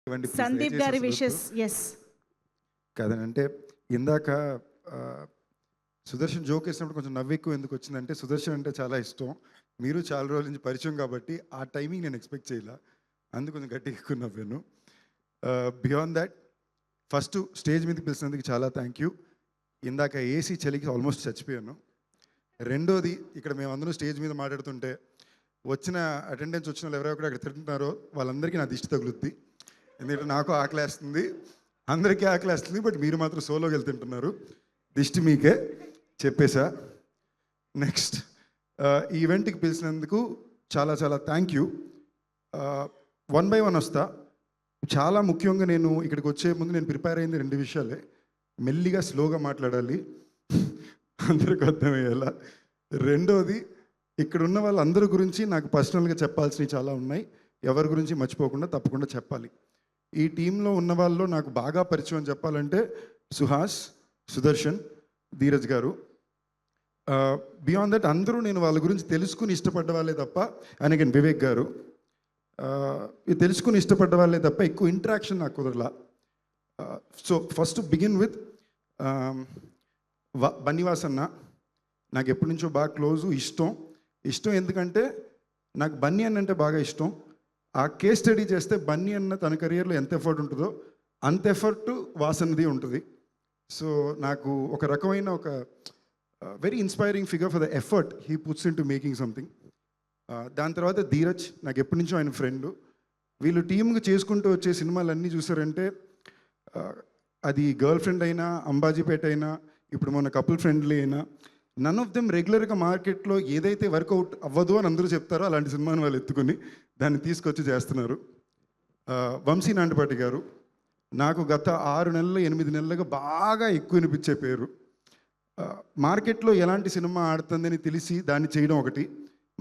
ఇవ్వండి ప్లీజ్ సందీప్ దయచేసి గారి అసలు వద్దు. విషెస్. ఎస్. కాదనంటే ఇందాక సుదర్శన్ జోక్ వేసినప్పుడు కొంచెం నవ్వు ఎక్కువ ఎందుకు వచ్చిందంటే సుదర్శన్ అంటే చాలా ఇష్టం. మీరు చాలా రోజుల నుంచి పరిచయం కాబట్టి ఆ టైమింగ్ నేను ఎక్స్పెక్ట్ చేయలే. అందుకు కొంచెం గట్టిగా ఎక్కువ నవ్వాను. బియాండ్ దాట్ ఫస్ట్ స్టేజ్ మీదకి పిలిచినందుకు చాలా థ్యాంక్ యూ. ఇందాక ఏసీ చలికి ఆల్మోస్ట్ చచ్చిపోయాను. రెండోది ఇక్కడ మేమందరం స్టేజ్ మీద మాట్లాడుతుంటే వచ్చిన అటెండెన్స్ వచ్చిన వాళ్ళు ఎవరెవరు అక్కడ తింటున్నారో వాళ్ళందరికీ నా దిష్టి తగులుద్ది. ఎందుకంటే నాకు ఆకలేస్తుంది, అందరికీ ఆకలేస్తుంది, బట్ మీరు మాత్రం సోలోకి వెళ్తుంటున్నారు. దిష్టి మీకే చెప్పేశా. నెక్స్ట్ ఈ ఈవెంట్కి పిలిచినందుకు చాలా చాలా థ్యాంక్ యూ. 1 by 1 వస్తా. చాలా ముఖ్యంగా నేను ఇక్కడికి వచ్చే ముందు నేను ప్రిపేర్ అయింది 2 విషయాలే. మెల్లిగా స్లోగా మాట్లాడాలి, అందరికి అర్థమయ్యేలా. రెండోది ఇక్కడ ఉన్న వాళ్ళందరి గురించి నాకు పర్సనల్గా చెప్పాల్సినవి చాలా ఉన్నాయి. ఎవరి గురించి మర్చిపోకుండా తప్పకుండా చెప్పాలి. ఈ టీంలో ఉన్న వాళ్ళలో నాకు బాగా పరిచయం చెప్పాలంటే సుహాస్, సుదర్శన్, ధీరజ్ గారు. బియాండ్ దట్ అందరూ నేను వాళ్ళ గురించి తెలుసుకుని ఇష్టపడ్డ వాళ్ళే తప్ప, అండ్ వివేక్ గారు, ఇది తెలుసుకుని ఇష్టపడ్డ వాళ్ళే తప్ప ఎక్కువ ఇంటరాక్షన్ నాకు కుదరలా. So first begin with Bunnyvas అన్న. నాకు ఎప్పటి నుంచో బాగా క్లోజు, ఇష్టం ఎందుకంటే నాకు బన్నీ అన్న అంటే బాగా ఇష్టం. ఆ కేస్ స్టడీ చేస్తే బన్నీ అన్న తన కెరియర్లో ఎంత ఎఫర్ట్ ఉంటుందో అంత ఎఫర్ట్ వాసనది ఉంటుంది. సో నాకు ఒక రకమైన ఒక very inspiring figure for the effort he puts in to making something. దాని తర్వాత ధీరజ్, నాకు ఎప్పటి నుంచో ఆయన ఫ్రెండ్. వీళ్ళు టీమ్గా చేసుకుంటూ వచ్చే సినిమాలన్నీ చూసారంటే అది గర్ల్ ఫ్రెండ్ అయినా, అంబాజీపేట అయినా, ఇప్పుడు మన కపుల్ ఫ్రెండ్లీ అయినా, నన్ ఆఫ్ దెమ్ రెగ్యులర్గా మార్కెట్లో ఏదైతే వర్కౌట్ అవ్వదు అని అందరూ చెప్తారో అలాంటి సినిమాని వాళ్ళు ఎత్తుకొని దాన్ని తీసుకొచ్చి చేస్తున్నారు. వంశీ నాంటిపాటి గారు నాకు గత 6 నెలలు 8 నెలలుగా బాగా ఎక్కువ వినిపించే పేరు. మార్కెట్లో ఎలాంటి సినిమా ఆడుతుందని తెలిసి దాన్ని చేయడం ఒకటి,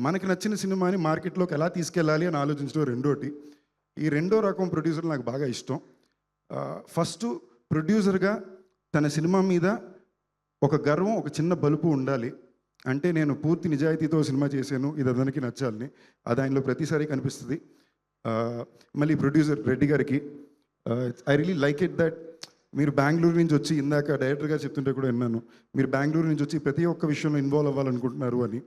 మనకి నచ్చిన సినిమాని మార్కెట్లోకి ఎలా తీసుకెళ్ళాలి అని ఆలోచించడం రెండోటి. ఈ రెండో రకం ప్రొడ్యూసర్ నాకు బాగా ఇష్టం. ఫస్ట్ ప్రొడ్యూసర్గా తన సినిమా మీద ఒక గర్వం, ఒక చిన్న బలుపు ఉండాలి. అంటే నేను పూర్తి నిజాయితీతో సినిమా చేశాను, ఇది అందరికీ నచ్చాలని. అది ఆయనలో ప్రతిసారి కనిపిస్తుంది. మళ్ళీ ప్రొడ్యూసర్ రెడ్డి గారికి I really like it that మీరు బెంగళూరు నుంచి వచ్చి, ఇందాక డైరెక్టర్ గారు చెప్తుంటే కూడా విన్నాను, మీరు బెంగళూరు నుంచి వచ్చి ప్రతి ఒక్క విషయంలో ఇన్వాల్వ్ అవ్వాలనుకుంటున్నారు అని.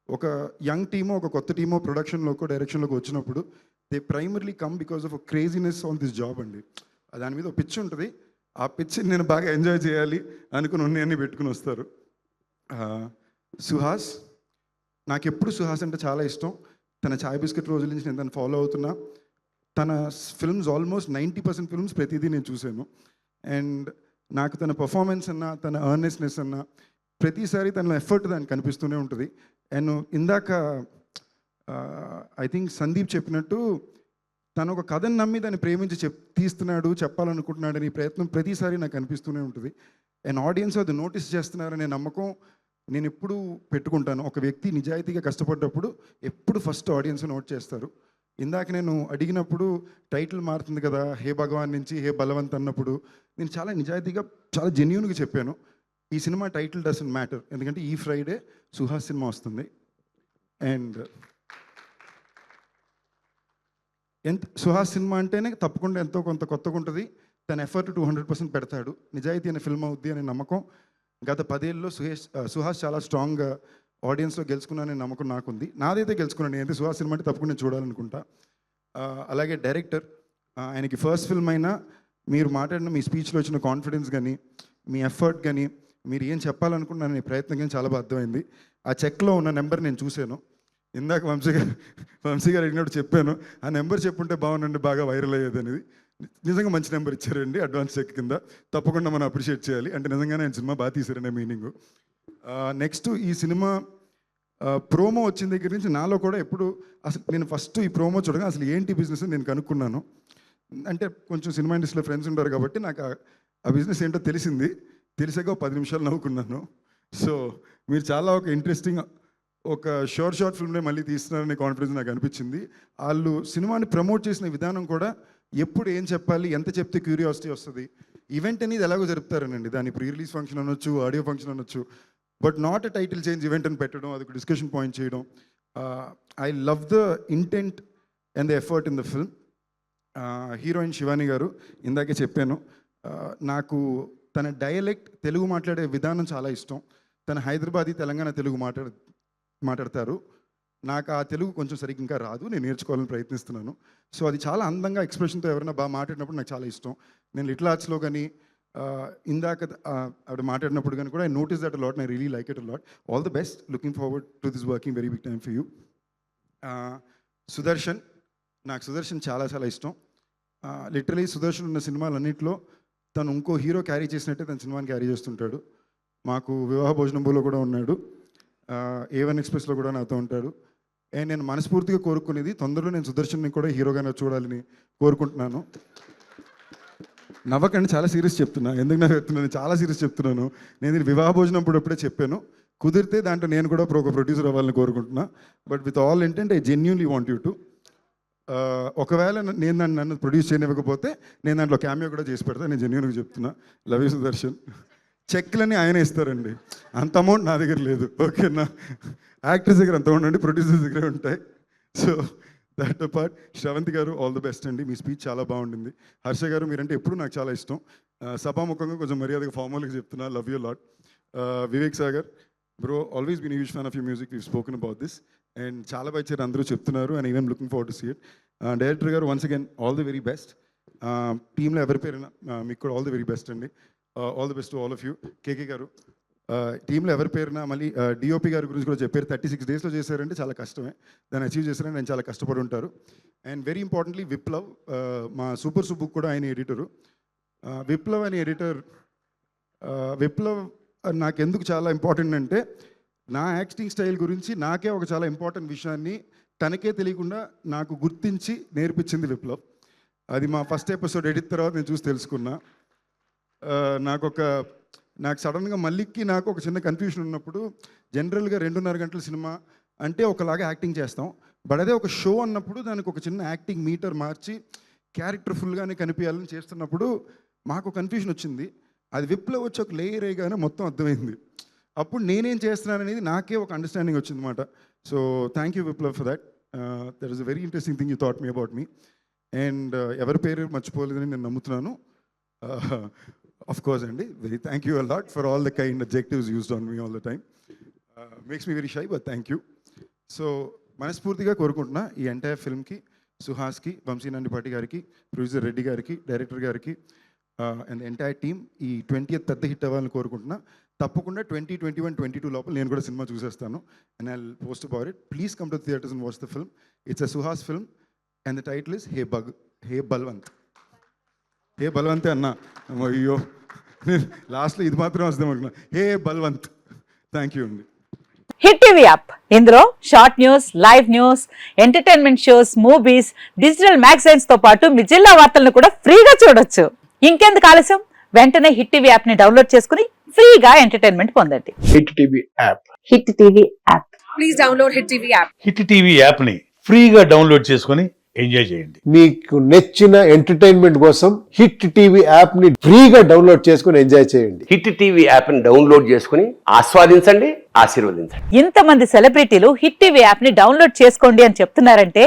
ఒక యంగ్ టీమో, ఒక కొత్త టీమో ప్రొడక్షన్లోకో డైరెక్షన్లోకి వచ్చినప్పుడు they primarily come because of craziness on this job అండి. దాని మీద ఒక పిచ్ ఉంటుంది, ఆ పిచ్చిని నేను బాగా ఎంజాయ్ చేయాలి అనుకుని ఉన్నాయన్నీ పెట్టుకుని వస్తారు. సుహాస్, నాకు ఎప్పుడు సుహాస్ అంటే చాలా ఇష్టం. తన చాయ్ బిస్కెట్ రోజుల నుంచి నేను తను ఫాలో అవుతున్నా. తన ఫిల్మ్స్ ఆల్మోస్ట్ 90% ఫిల్మ్స్ ప్రతిదీ నేను చూశాను. అండ్ నాకు తన పర్ఫార్మెన్స్ అన్నా, తన అర్నెస్నెస్ అన్నా, ప్రతిసారి తన ఎఫర్ట్ దానికి కనిపిస్తూనే ఉంటుంది. అండ్ ఇందాక ఐ థింక్ సందీప్ చెప్పినట్టు తను ఒక కథను నమ్మి దాన్ని ప్రేమించి తీస్తున్నాడు, చెప్పాలనుకుంటున్నాడని ప్రయత్నం ప్రతిసారి నాకు అనిపిస్తూనే ఉంటుంది. అండ్ ఆడియన్స్ అది నోటీస్ చేస్తున్నారనే నమ్మకం నేను ఎప్పుడు పెట్టుకుంటాను. ఒక వ్యక్తి నిజాయితీగా కష్టపడ్డప్పుడు ఎప్పుడు ఫస్ట్ ఆడియన్స్ నోట్ చేస్తారు. ఇందాక నేను అడిగినప్పుడు టైటిల్ మారుతుంది కదా, హే భగవాన్ నుంచి హే బలవంత్ అన్నప్పుడు నేను చాలా నిజాయితీగా, చాలా జెన్యూన్గా చెప్పాను, ఈ సినిమా టైటిల్ డజంట్ మ్యాటర్, ఎందుకంటే ఈ ఫ్రైడే సుహాస్ సినిమా వస్తుంది. అండ్ సుహాస్ సినిమా అంటేనే తప్పకుండా ఎంతో కొంత కొత్తగా ఉంటుంది. తన ఎఫర్ట్ 200% పెడతాడు. నిజాయితీ అనే ఫిల్మ్ అవుద్ది అనే నమ్మకం గత 10 ఏళ్ళలో సుహాస్ చాలా స్ట్రాంగ్గా ఆడియన్స్లో గెలుచుకున్నాననే నమ్మకం నాకుంది. నాదైతే గెలుచుకున్నాను. నేనైతే సుహాస్ సినిమా అంటే తప్పకుండా చూడాలనుకుంటా. అలాగే డైరెక్టర్, ఆయనకి ఫస్ట్ ఫిల్మ్ అయినా మీరు మాట్లాడిన మీ స్పీచ్లో వచ్చిన కాన్ఫిడెన్స్ కానీ, మీ ఎఫర్ట్ కానీ, మీరు ఏం చెప్పాలనుకున్న మీ ప్రయత్నం కానీ చాలా బాగా అర్థమైంది. ఆ చెక్లో ఉన్న నెంబర్ నేను చూశాను. ఇందాక వంశీ గారు అడిగినప్పుడు చెప్పాను, ఆ నెంబర్ చెప్పుంటే బాగుండండి, బాగా వైరల్ అయ్యేది అనేది. నిజంగా మంచి నెంబర్ ఇచ్చారండి అడ్వాన్స్ చెక్ కింద. తప్పకుండా మనం అప్రిషియేట్ చేయాలి. అంటే నిజంగానే ఆయన సినిమా బాగా తీశారనే మీనింగ్. నెక్స్ట్ ఈ సినిమా ప్రోమో వచ్చిన దగ్గర నుంచి నాలో కూడా ఎప్పుడు అసలు నేను ఫస్ట్ ఈ ప్రోమో చూడగా అసలు ఏంటి బిజినెస్ అని నేను కనుక్కున్నాను. అంటే కొంచెం సినిమా ఇండస్ట్రీలో ఫ్రెండ్స్ ఉంటారు కాబట్టి నాకు ఆ బిజినెస్ ఏంటో తెలిసాక 10 నిమిషాలు నవ్వుకున్నాను. సో మీరు చాలా ఒక ఇంట్రెస్టింగ్ ఒక షార్ట్ ఫిల్మ్నే మళ్ళీ తీస్తున్నారనే కాన్ఫిడెన్స్ నాకు అనిపించింది. వాళ్ళు సినిమాని ప్రమోట్ చేసిన విధానం కూడా ఎప్పుడు ఏం చెప్పాలి, ఎంత చెప్తే క్యూరియాసిటీ వస్తుంది. ఈవెంట్ అనేది ఎలాగో జరుపుతారనండి, దాని ప్రీ రిలీజ్ ఫంక్షన్ అనొచ్చు, ఆడియో ఫంక్షన్ అనొచ్చు, but not a title change event అని పెట్టడం, అది ఒక డిస్కషన్ పాయింట్ చేయడం. I love the intent and the effort in the film. Heroine Shivani గారు, ఇందాకే చెప్పాను, నాకు తన డయలెక్ట్, తెలుగు మాట్లాడే విధానం చాలా ఇష్టం. తన హైదరాబాదీ తెలంగాణ తెలుగు మాట్లాడతారు. నాకు ఆ తెలుగు కొంచెం సరిగ్గా ఇంకా రాదు, నేను నేర్చుకోవాలని ప్రయత్నిస్తున్నాను. సో అది చాలా అందంగా ఎక్స్ప్రెషన్తో ఎవరైనా బాగా మాట్లాడినప్పుడు నాకు చాలా ఇష్టం. నేను లిటిల్ ఆర్ట్స్లో కానీ ఇందాక ఆవిడ మాట్లాడినప్పుడు కానీ కూడా I notice that lot, I really like it lot. All the best, looking forward to this working very big time for you. Sudarshan, నాకు సుదర్శన్ చాలా చాలా ఇష్టం. లిటరలీ సుదర్శన్ ఉన్న సినిమాలన్నింటిలో తను ఇంకో హీరో క్యారీ చేసినట్టే తన సినిమాని క్యారీ చేస్తుంటాడు. మాకు వివాహ భోజనంలో కూడా ఉన్నాడు, A1 ఎక్స్ప్రెస్లో కూడా నాతో ఉంటాడు. అండ్ నేను మనస్ఫూర్తిగా కోరుకునేది తొందరలో నేను సుదర్శన్ని కూడా హీరోగానే చూడాలని కోరుకుంటున్నాను. నవ్వకండి, చాలా సీరియస్ చెప్తున్నా. ఎందుకు నవ్వుతున్నాను, చాలా సీరియస్ చెప్తున్నాను. నేను ఇది వివాహ భోజనం అప్పుడే చెప్పాను. కుదిరితే దాంట్లో నేను కూడా ఒక ప్రొడ్యూసర్ అవ్వాలని కోరుకుంటున్నా. But with all intent I genuinely want you to. ఒకవేళ నేను నన్ను ప్రొడ్యూస్ చేయనివ్వకపోతే నేను దాంట్లో క్యామియో కూడా చేసి పెడతాను. నేను జెన్యూన్గా చెప్తున్నా. Love you Sudarshan. చెక్లని ఆయన ఇస్తారండి, అంత అమౌంట్ నా దగ్గర లేదు. ఓకేనా, యాక్టర్స్ దగ్గర అంత ఉండండి, ప్రొడ్యూసర్స్ దగ్గరే ఉంటాయి. So that part. శ్రవంతి గారు, ఆల్ ది బెస్ట్ అండి, మీ స్పీచ్ చాలా బాగుండింది. హర్ష గారు, మీరంటే ఎప్పుడు నాకు చాలా ఇష్టం. సభాముఖంగా కొంచెం మర్యాదగా ఫార్మల్గా చెప్తున్నా, love you lot. Vivek Sagar bro, always been huge fan of your music, we've spoken about this and చాలా బాగా ఇచ్చారు, అందరూ చెప్తున్నారు. And even looking forward to see it. Director గారు, once again all the very best. టీంలో ఎవరి పేరైనా మీకు కూడా ఆల్ ది వెరీ బెస్ట్ అండి. All the best to all of you. KK గారు, టీంలో ఎవరి పేరున మళ్ళీ డిఓపి గారి గురించి కూడా చెప్పారు. 36 డేస్లో చేశారంటే చాలా కష్టమే, దాన్ని అచీవ్ చేశారంటే ఆయన చాలా కష్టపడి ఉంటారు. అండ్ వెరీ ఇంపార్టెంట్లీ విప్లవ్, మా సూపర్ సుబ్బుక్ కూడా ఆయన ఎడిటరు. విప్లవ్ అనే ఎడిటర్, విప్లవ్ నాకు ఎందుకు చాలా ఇంపార్టెంట్ అంటే, నా యాక్టింగ్ స్టైల్ గురించి నాకే ఒక చాలా ఇంపార్టెంట్ విషయాన్ని తనకే తెలియకుండా నాకు గుర్తించి నేర్పించింది విప్లవ్. అది మా ఫస్ట్ ఎపిసోడ్ ఎడిట్ తర్వాత నేను చూసి తెలుసుకున్నా. నాకు సడన్గా మల్లిక్కి నాకు ఒక చిన్న కన్ఫ్యూషన్ ఉన్నప్పుడు, జనరల్గా 2.5 గంటల సినిమా అంటే ఒకలాగా యాక్టింగ్ చేస్తాం, బట్ అదే ఒక షో అన్నప్పుడు దానికి ఒక చిన్న యాక్టింగ్ మీటర్ మార్చి క్యారెక్టర్ ఫుల్గానే కనిపించాలని చేస్తున్నప్పుడు మాకు కన్ఫ్యూషన్ వచ్చింది. అది విప్లవ్ వచ్చి ఒక లేయర్ అయ్యగానే మొత్తం అర్థమైంది. అప్పుడు నేనేం చేస్తున్నాను అనేది నాకే ఒక అండర్స్టాండింగ్ వచ్చింది అనమాట. So thank you Viplav for that. That is a very interesting thing you thought me about me. And ఎవరి పేరు మర్చిపోలేదని నేను నమ్ముతున్నాను. Of course, Andy. Very thank you a lot for all the kind adjectives used on me all the time. Makes me very shy, but thank you. So, మనస్ఫూర్తిగా కోరుకుంటున్నా ఈ entire ఫిల్మ్కి, సుహాస్కి, Vamsi Nandipati గారికి, producer Reddy గారికి, director గారికి అండ్ ఎంటైర్ టీమ్ ఈ 20th పెద్ద hit అవ్వాలని కోరుకుంటున్నా. తప్పకుండా 2021, 22 లోపల నేను కూడా సినిమా చూసేస్తాను. And I post about it. Please come to theatres and watch the film. It's a Suhas film and the title is hey Balwant. Hey బల్వంతే అన్నా, అయ్యో లాస్ట్లో ఇది మాత్రం వస్తాం అనుకున్నా. హే బల్వంత్. థ్యాంక్ యూ అండి. హిట్ టీవీ యాప్, ఇందులో short news, live news, entertainment shows, movies, digital magazines తో పాటు మీ జిల్లా వార్తలను కూడా ఫ్రీగా చూడొచ్చు. ఇంకెందుకు ఆలస్యం, వెంటనే హిట్ టీవీ యాప్ ని డౌన్లోడ్ చేసుకుని ఫ్రీగా ఎంటర్టైన్మెంట్ పొందండి. Hit TV app. Hit TV app. Please download hit TV app. Hit TV app ని ఫ్రీగా డౌన్లోడ్ చేసుకొని ఎంజాయ్ చేయండి. మీకు నచ్చిన ఎంటర్టైన్మెంట్ కోసం హిట్ టీవీ యాప్ ని ఫ్రీగా డౌన్లోడ్ చేసుకుని ఎంజాయ్ చేయండి. హిట్ టీవీ యాప్ ని డౌన్లోడ్ చేసుకుని ఆస్వాదించండి, ఆశీర్వదించండి. ఇంతమంది సెలబ్రిటీలు హిట్ టీవీ యాప్ ని డౌన్లోడ్ చేసుకోండి అని చెప్తున్నారంటే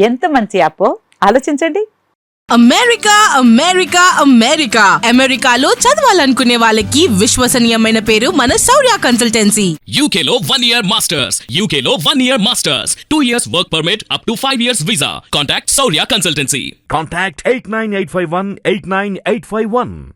ఎంత మంచి యాప్ ఆలోచించండి. అమెరికా అమెరికా అమెరికా అమెరికాలో చదవాలనుకునే వాళ్ళకి విశ్వసనీయమైన పేరు మన శౌర్య కన్సల్టెన్సీ. UK లో 1 year masters. UK లో 1 year masters. 2 years work permit up to 5 years visa. Contact Saurya Consultancy. Contact 89851 89851.